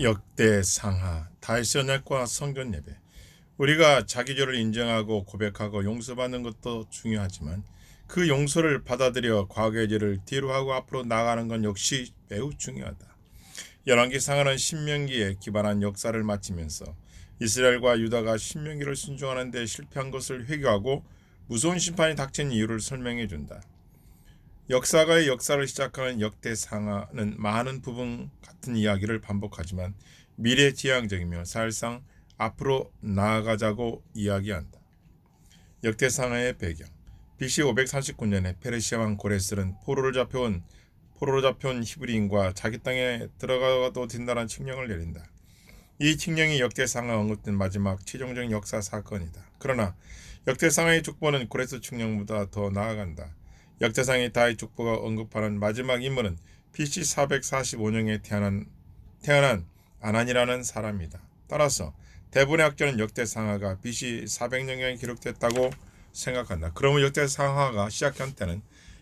역대 상하 다윗의 언약과 성전 예배. 우리가 자기죄를 인정하고 고백하고 용서받는 것도 중요하지만 그 용서를 받아들여 과거의 죄를 뒤로하고 앞으로 나아가는 건 역시 매우 중요하다. 열왕기 상하는 신명기에 기반한 역사를 마치면서 이스라엘과 유다가 신명기를 순종하는 데 실패한 것을 회개하고 무서운 심판이 닥친 이유를 설명해 준다. 역사가의 역사를 시작하는 역대상하는 많은 부분 같은 이야기를 반복하지만 미래지향적이며 사실상 앞으로 나아가자고 이야기한다. 역대상하의 배경. BC 539년에 페르시아 왕 고레스는 포로로 잡혀온 히브리인과 자기 땅에 들어가도 된다는 칙령을 내린다. 이 칙령이 역대상하에 언급된 마지막 최종적인 역사 사건이다. 그러나 역대상하의 족보는 고레스 칙령보다 더 나아간다. 역대상의 다윗 족보가 언급하는 마지막 인물은 BC 445년에 태어난 아난이라는 사람이다. 따라서 대부분의 학자는 역대상하가 BC 400년경에 기록됐다고 생각한다. 그러면 역대상하가 시작한 때는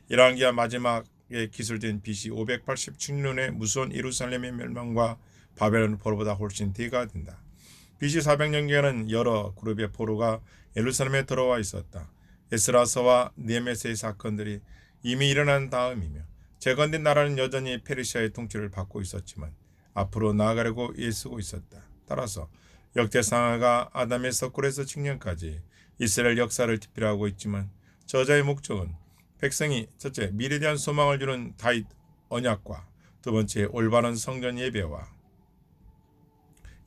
열왕기하 마지막에 기술된 BC 587년의 무서운 예루살렘의 멸망과 바벨론 포로보다 훨씬 뒤가 된다. BC 400년경에는 여러 그룹의 포로가 예루살렘에 들어와 있었다. 에스라서와 느헤미야의 사건들이 이미 일어난 다음이며 재건된 나라는 여전히 페르시아의 통치를 받고 있었지만 앞으로 나아가려고 애쓰고 있었다. 따라서 역대상하가 아담에서 꿀에서 칙령까지 이스라엘 역사를 지필하고 있지만 저자의 목적은 백성이 첫째 미래에 대한 소망을 주는 다윗 언약과 두 번째 올바른 성전 예배와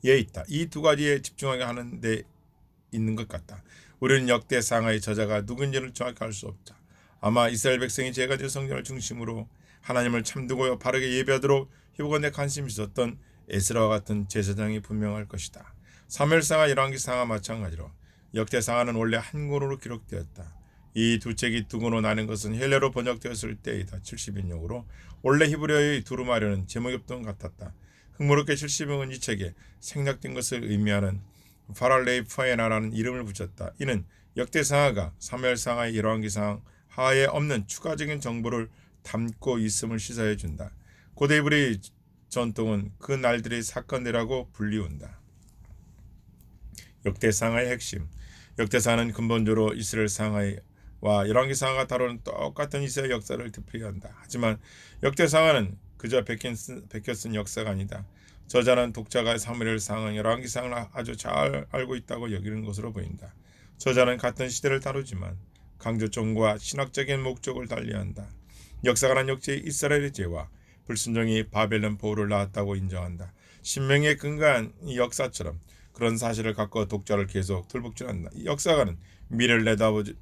있다. 이 두 가지에 집중하게 하는 데 있는 것 같다. 우리는 역대상하의 저자가 누군지를 정확히 알 수 없다. 아마 이스라엘 백성이 제거된 성전을 중심으로 하나님을 참두고 바르게 예배하도록 희복원에 관심이 있었던 에스라와 같은 제사장이 분명할 것이다. 사무엘상하 열왕기상하 마찬가지로 역대상하는 원래 한권으로 기록되었다. 이 두 책이 두 권으로 나눈 것은 헬레로 번역되었을 때이다. 70인용으로 원래 히브리어의 두루마리는 제목이 없던 것 같았다. 흥미롭게 70인용은 이 책에 생략된 것을 의미하는 파랄레이프에나라는 이름을 붙였다. 이는 역대상하가 사무엘상하의 열왕기상하에 없는 추가적인 정보를 담고 있음을 시사해 준다. 고대 히브리 전통은 그 날들의 사건이라고 불리운다. 역대상하의 핵심. 역대상은 근본적으로 이스라엘 상하와 열왕기상하가 다루는 똑같은 이스라엘 역사를 되풀이한다. 하지만 역대상하는 그저 베껴 쓴 역사가 아니다. 저자는 독자가 사무엘상하 열왕기상을 아주 잘 알고 있다고 여기는 것으로 보인다. 저자는 같은 시대를 다루지만 강조점과 신학적인 목적을 달리한다. 역사가는 역시 이스라엘의 죄와 불순종이 바벨론 포로를 낳았다고 인정한다. 신명에 근거한 이 역사처럼 그런 사실을 갖고 독자를 계속 돌복질한다. 역사가는 미래를 내다보지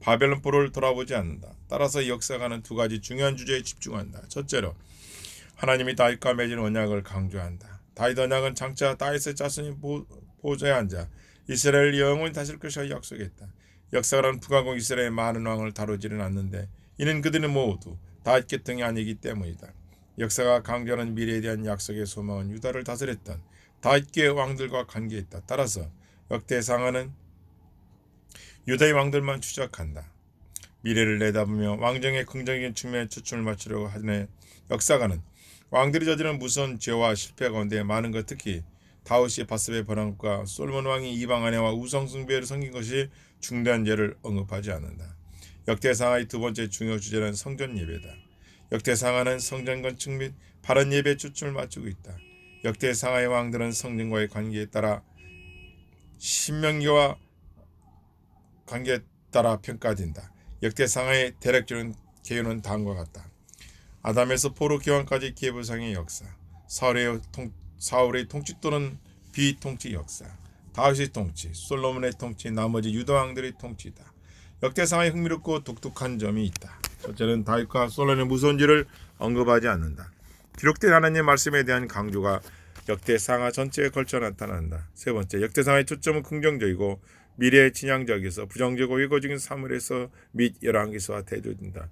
바벨론 포로를 돌아보지 않는다. 따라서 역사가는 두 가지 중요한 주제에 집중한다. 첫째로 하나님이 다윗과 맺은 언약을 강조한다. 다윗 언약은 장차 다윗의 자손이 보좌에 앉아 이스라엘 영원히 다스릴 것이라 약속했다. 역사가는 북왕국 이스라엘의 많은 왕을 다루지는 않는데 이는 그들은 모두 다윗 계통이 아니기 때문이다. 역사가 강조하는 미래에 대한 약속의 소망은 유다를 다스렸던 다윗계의 왕들과 관계있다. 따라서 역대상하는 유다의 왕들만 추적한다. 미래를 내다보며 왕정의 긍정적인 측면에 초점을 맞추려고 하는 역사가는 왕들이 저지른 무서운 죄와 실패 가운데 많은 것, 특히 다윗이 바스바의 번항과 솔몬 왕이 이방 아내와 우상숭배를 섬긴 것이 중대한 죄를 언급하지 않는다. 역대상하의 두 번째 중요 주제는 성전 예배다. 역대상하는 성전 건축 및 바른 예배에 초점을 맞추고 있다. 역대상하의 왕들은 성전과의 관계에 따라 신명기와 관계에 따라 평가된다. 역대상하의 대략적인 개요는 다음과 같다. 아담에서 포로 기환까지 계보상의 역사, 사울의 통치 또는 비통치 역사, 다윗의 통치, 솔로몬의 통치, 나머지 유다 왕들의 통치다. 역대상하의 흥미롭고 독특한 점이 있다. 첫째는 다윗과 솔로몬의 무서운 죄를 언급하지 않는다. 기록된 하나님의 말씀에 대한 강조가 역대상하 전체에 걸쳐 나타난다. 세 번째, 역대상하의 초점은 긍정적이고 미래의 진양적에서 부정적이고 왜곡적인 사물에서 및 열왕기서와 대조된다.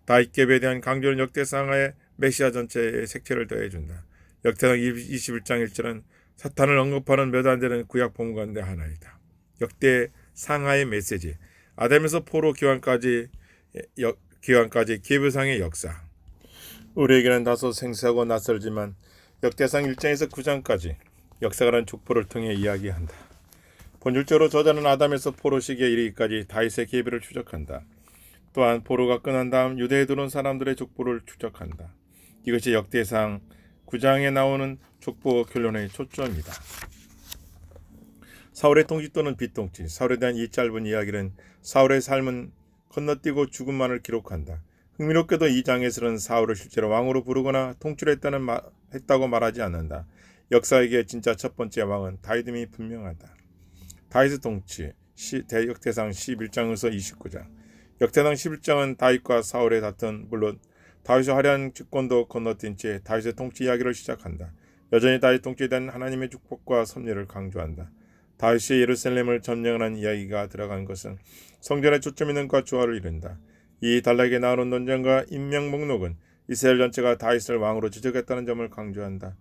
다윗계에 대한 강조는 역대상하의 메시아 전체의 색채를 더해준다. 역대상 21장 1절은 사탄을 언급하는 몇 안 되는 구약 본문 가운데 하나이다. 역대상하의 메시지, 아담에서 포로 기환까지 계보상의 역사. 우리에게는 다소 생소하고 낯설지만 역대상 1장에서 9장까지 역사가는 족보를 통해 이야기한다. 본질적으로 저자는 아담에서 포로 시기에 이르기까지 다윗의 계비를 추적한다. 또한 포로가 끝난 다음 유대에 들어온 사람들의 족보를 추적한다. 이것이 역대상 9장에 나오는 족보 결론의 초점이다. 사울의 통치 또는 비통치, 사울에 대한 이 짧은 이야기는 사울의 삶은 건너뛰고 죽음만을 기록한다. 흥미롭게도 이 장에서는 사울을 실제로 왕으로 부르거나 통치했다고 말하지 않는다. 역사에게 진짜 첫 번째 왕은 다윗임이 분명하다. 다윗의 통치, 역대상 11장에서 29장. 역대상 11장은 다윗과 사울의 다툼, 물론 다윗의 화려한 집권도 건너뛴 채 다윗의 통치 이야기를 시작한다. 여전히 다윗 통치에 대한 하나님의 축복과 섭리를 강조한다. 다윗이 예루살렘을 점령하는 이야기가 들어간 것은 성전에 초점 있는 것과 조화를 이룬다. 이 단락에 나오는 논쟁과 인명 목록은 이스라엘 전체가 다윗을 왕으로 지적했다는 점을 강조한다.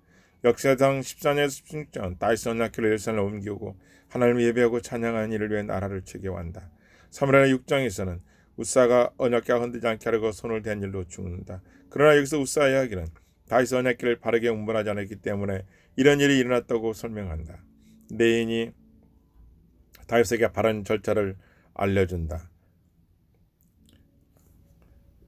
역사상 14장에서 16장은 다윗의 언약궤를 예루살렘에 옮기고 하나님을 예배하고 찬양하는 일을 위해 나라를 체계화한다. 사무엘하 6장에서는 우사가 언약궤가 흔들지 않게 하려고 손을 댄 일로 죽는다. 그러나 여기서 우사의 이야기는 다윗의 언약궤를 바르게 운반하지 않았기 때문에 이런 일이 일어났다고 설명한다. 레인이 다윗에게 바른 절차를 알려준다.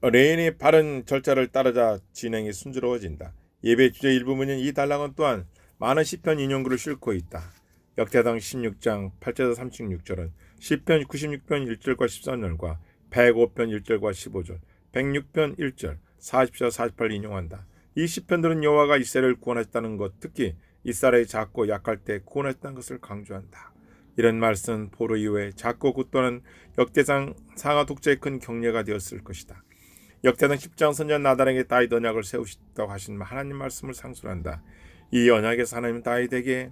레인이 바른 절차를 따르자 진행이 순조로워진다. 예배 주제 일부분인 이 단락은 또한 많은 시편 인용글을 싣고 있다. 역대상 16장 8절에서 36절은 시편 96편 1절과 13절과 105편 1절과 15절, 106편 1절, 40절 48을 인용한다. 이 시편들은 여호와가 이스라엘을 구원하셨다는 것, 특히 이스라엘이 작고 약할 때 구원했다는 것을 강조한다. 이런 말씀은 포로 이후에 작고 굳건한 역대상 상하 독자의 큰 격려가 되었을 것이다. 역대상 10장 선지자 나단에게 다윗 언약을 세우셨다고 하신 하나님 말씀을 상술한다. 이 언약에서 하나님은 다윗에게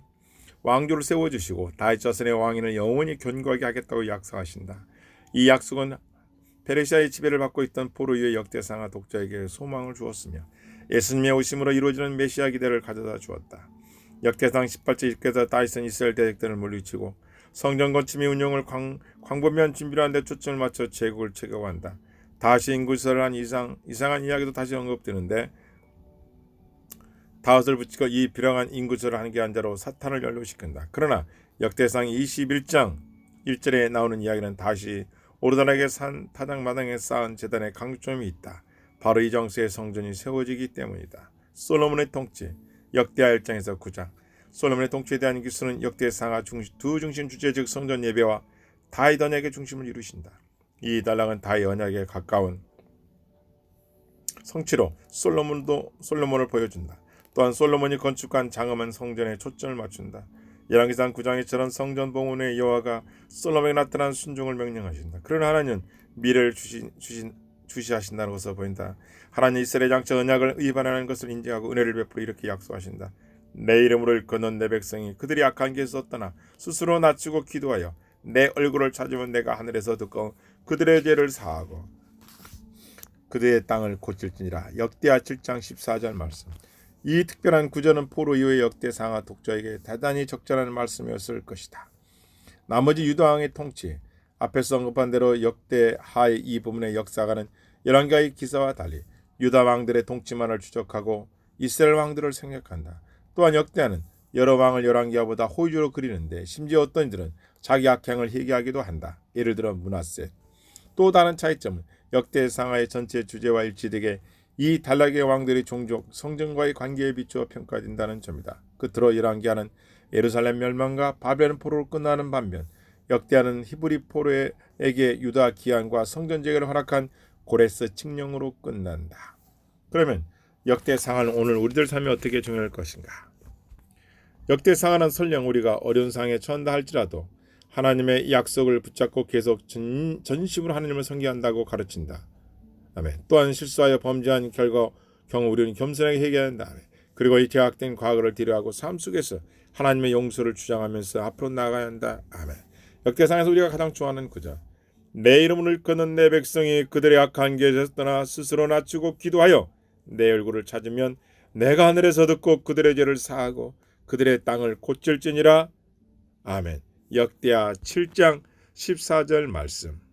왕조를 세워주시고 다윗 자손의 왕위는 영원히 견고하게 하겠다고 약속하신다. 이 약속은 페르시아의 지배를 받고 있던 포로 이후의 역대상하 독자에게 소망을 주었으며 예수님의 오심으로 이루어지는 메시아 기대를 가져다 주었다. 역대상 18절 이렇게서 다윗은 이스라엘 대적들을 물리치고 성전 건축 운영을 광범위한 준비를 하는 데 초점을 맞춰 제국을 체계화한다. 다시 인구시설을 한 이상한 이야기도 다시 언급되는데 다윗을 붙이고 이 비령한 인구시설을 하는 게 아니라 사탄을 연루시킨다. 그러나 역대상 21장 1절에 나오는 이야기는 다시 오르단에게 산 타작마당에 쌓은 제단의 강점이 있다. 바로 이 정세의 성전이 세워지기 때문이다. 솔로몬의 통치, 역대하 1장에서 9장. 솔로몬의 통치에 대한 기술은 역대상하 두 중심 주제 즉 성전 예배와 다윗 언약의 중심을 이루신다. 이 단락은 다윗 언약에 가까운 성취로 솔로몬을 보여준다. 또한 솔로몬이 건축한 장엄한 성전에 초점을 맞춘다. 열왕기상 9장에처럼 성전 봉헌의 여호와가 솔로몬에게 나타난 순종을 명령하신다. 그러나 하나님은 미래를 주시하신다는 것을 보인다. 하나님 이스라엘 장차 언약을 위반하는 것을 인정하고 은혜를 베풀어 이렇게 약속하신다. 내 이름으로 일컫는 내 백성이 그들이 악한 길에서 떠나 스스로 낮추고 기도하여 내 얼굴을 찾으면 내가 하늘에서 듣고 그들의 죄를 사하고 그들의 땅을 고칠지니라. 역대하 7장 14절 말씀. 이 특별한 구절은 포로 이후의 역대상하 독자에게 대단히 적절한 말씀이었을 것이다. 나머지 유다왕의 통치, 앞에서 언급한 대로 역대하의 이 부분의 역사가는 열왕기하의 기사와 달리 유다 왕들의 통치만을 추적하고 이스라엘 왕들을 생략한다. 또한 역대하는 여러 왕을 열왕기하보다 호의적으로 그리는데 심지어 어떤 이들은 자기 악행을 회개하기도 한다. 예를 들어 므낫세. 또 다른 차이점은 역대상하의 전체 주제와 일치되게 이 단락의 왕들의 종족, 성전과의 관계에 비추어 평가된다는 점이다. 끝으로 열왕기하는 예루살렘 멸망과 바벨론 포로로 끝나는 반면 역대하는 히브리 포로에게 유다 기한과 성전 재개를 허락한 고레스 칙령으로 끝난다. 그러면 역대상하는 오늘 우리들 삶에 어떻게 적용할 것인가? 역대상하는 설령 우리가 어려운 상황에 처한다 할지라도 하나님의 약속을 붙잡고 계속 전심으로 하나님을 섬기한다고 가르친다. 아멘. 또한 실수하여 범죄한 경우 우리는 겸손하게 회개해야 한다. 아멘. 그리고 이 죄악된 과거를 뒤로하고 삶 속에서 하나님의 용서를 주장하면서 앞으로 나아가야 한다. 아멘. 역대상에서 우리가 가장 좋아하는 구절. 내 이름을 일컫는 내 백성이 그들의 악한 길에서 떠나 스스로 낮추고 기도하여 내 얼굴을 찾으면 내가 하늘에서 듣고 그들의 죄를 사하고 그들의 땅을 고칠지니라. 아멘. 역대하 7장 14절 말씀.